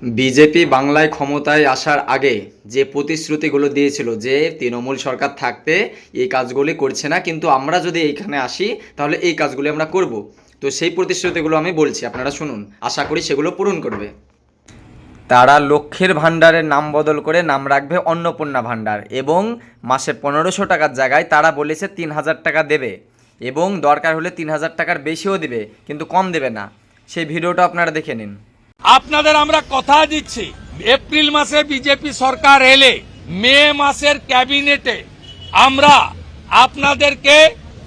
BJP বাংলায় ক্ষমতায় আসার আগে যে প্রতিশ্রুতিগুলো দিয়েছিল যে তৃণমূল সরকার থাকতে এই কাজগুলি করছে না, কিন্তু আমরা যদি এইখানে আসি তাহলে এই কাজগুলি আমরা করব। তো সেই প্রতিশ্রুতিগুলো আমি বলছি, আপনারা শুনুন, আশা করি সেগুলো পূরণ করবে। তারা লক্ষ্মীর ভাণ্ডারের নাম বদল করে নাম রাখবে অন্নপূর্ণা ভাণ্ডার, এবং মাসে 1500 টাকার জায়গায় তারা বলেছে 3000 টাকা দেবে, এবং দরকার হলে 3000 টাকার বেশিও দেবে, কিন্তু কম দেবে না। সেই ভিডিওটা আপনারা দেখে নিন। আপনাদের আমরা কথা দিচ্ছি, এপ্রিল মাসে বিজেপি সরকার এলে মে মাসের ক্যাবিনেটে আমরা আপনাদেরকে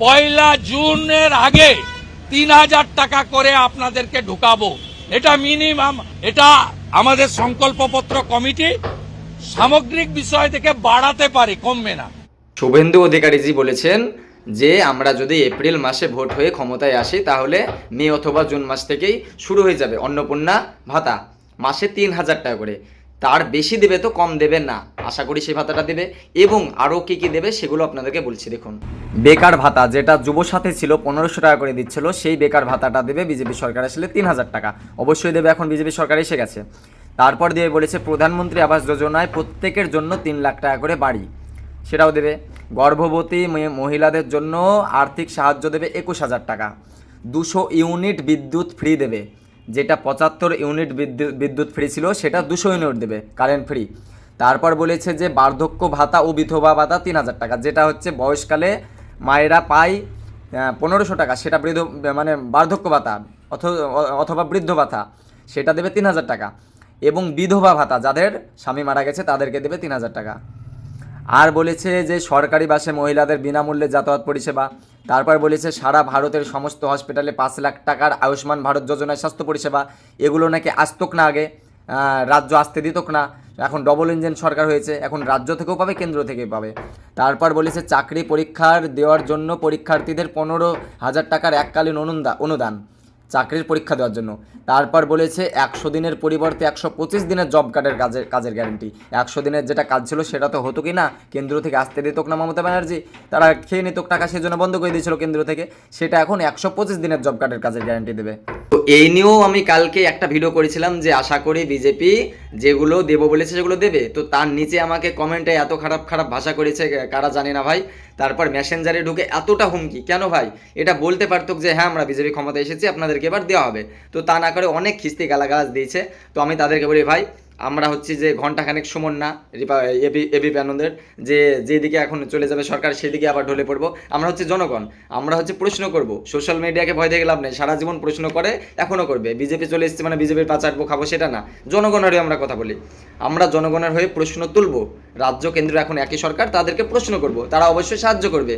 1 জুনের আগে 3000 টাকা করে আপনাদেরকে ঢুকাবো। এটা মিনিমাম, এটা আমাদের সংকল্পপত্র কমিটি সামগ্রিক বিষয় থেকে বাড়াতে পারে, কমবে না। শুভেন্দু অধিকারীজি বলেছেন যে আমরা যদি এপ্রিল মাসে ভোট হয়ে ক্ষমতায় আসি তাহলে মে অথবা জুন মাস থেকেই শুরু হয়ে যাবে অন্নপূর্ণা ভাতা, মাসে 3000 টাকা করে। তার বেশি দেবে তো, কম দেবে না। আশা করি সেই ভাতাটা দেবে, এবং আরও কী কী দেবে সেগুলো আপনাদেরকে বলছি। দেখুন, বেকার ভাতা যেটা যুবসাথী ছিল 1500 টাকা করে দিচ্ছিল, সেই বেকার ভাতাটা দেবে বিজেপি সরকার আসলে 3000 টাকা অবশ্যই দেবে, এখন বিজেপি সরকার এসে গেছে। তারপর দিয়ে বলেছে প্রধানমন্ত্রী আবাস যোজনায় প্রত্যেকের জন্য 3 লাখ টাকা করে বাড়ি, সেটাও দেবে। গর্ভবতী মহিলাদের জন্য আর্থিক সাহায্য দেবে 21,000 টাকা। 200 ইউনিট বিদ্যুৎ ফ্রি দেবে, যেটা 75 ইউনিট বিদ্যুৎ ফ্রি ছিল সেটা 200 ইউনিট দেবে, কারেন্ট ফ্রি। তারপর বলেছে যে বার্ধক্য ভাতা ও বিধবা ভাতা 3000 টাকা, যেটা হচ্ছে বয়সকালে মায়েরা পায় 1500 টাকা, সেটা মানে বার্ধক্য ভাতা অথবা বৃদ্ধ ভাতা, সেটা দেবে 3000 টাকা। এবং বিধবা ভাতা যাদের স্বামী মারা গেছে তাদেরকে দেবে 3000 টাকা। আর বলেছে যে সরকারি বাসে মহিলাদের বিনামূল্যে যাতায়াত পরিষেবা। তারপর বলেছে সারা ভারতের সমস্ত হসপিটালে 5 লাখ টাকার আয়ুষ্মান ভারত যোজনায় স্বাস্থ্য পরিষেবা। এগুলো নাকি আসতক না, আগে রাজ্য আসতে দিতক না, এখন ডবল ইঞ্জিন সরকার হয়েছে, এখন রাজ্য থেকেও পাবে, কেন্দ্র থেকেও পাবে। তারপর বলেছে চাকরি পরীক্ষার দেওয়ার জন্য পরীক্ষার্থীদের 15,000 টাকার এককালীন অনুদান চাকরির পরীক্ষা দেওয়ার জন্য। তারপর বলেছে 100 দিনের পরিবর্তে 125 দিনের জব কার্ডের কাজের গ্যারান্টি। 100 দিনের যেটা কাজ ছিল সেটা তো হতো কি না, কেন্দ্র থেকে আসতে দিত না মমতা ব্যানার্জি, তারা খেয়ে নিত টাকা, সেই জন্য বন্ধ করে দিয়েছিল কেন্দ্র থেকে। সেটা এখন 125 দিনের জব কার্ডের কাজের গ্যারান্টি দেবে। তো এই নিয়েও আমি কালকে একটা ভিডিও করেছিলাম যে আশা করি বিজেপি যেগুলো দেবো বলেছে সেগুলো দেবে। তো তার নিচে আমাকে কমেন্টে এত খারাপ খারাপ ভাষা করেছে কারা জানি না ভাই। তারপর মেসেঞ্জারে ঢুকে এতটা হুমকি কেন ভাই? এটা বলতে পারতো যে হ্যাঁ আমরা বিজেপি ক্ষমতা এসেছি, আপনাদেরকে এবার দেওয়া হবে। তো তা না করে অনেক খিস্তি গালাগালাজ দিয়েছে। তো আমি তাদেরকে বলি ভাই, আমরা হচ্ছি যে ঘন্টাখানেক সমন না এবিপি আনন্দের, যে যেদিকে এখন চলে যাবে সরকার সেদিকে আবার ঢলে পড়বো। আমরা হচ্ছে জনগণ, আমরা হচ্ছে প্রশ্ন করব। সোশ্যাল মিডিয়াকে ভয় দেখে লাভ নেই, সারা জীবন প্রশ্ন করে, এখনও করবে। বিজেপি চলে এসেছে মানে বিজেপির পা চাটবো খাবো সেটা না, জনগণের হয়ে আমরা কথা বলি। আমরা জনগণের হয়ে প্রশ্ন তুলবো। রাজ্য কেন্দ্র এখন একই সরকার, তাদেরকে প্রশ্ন করব, তারা অবশ্যই সাহায্য করবে।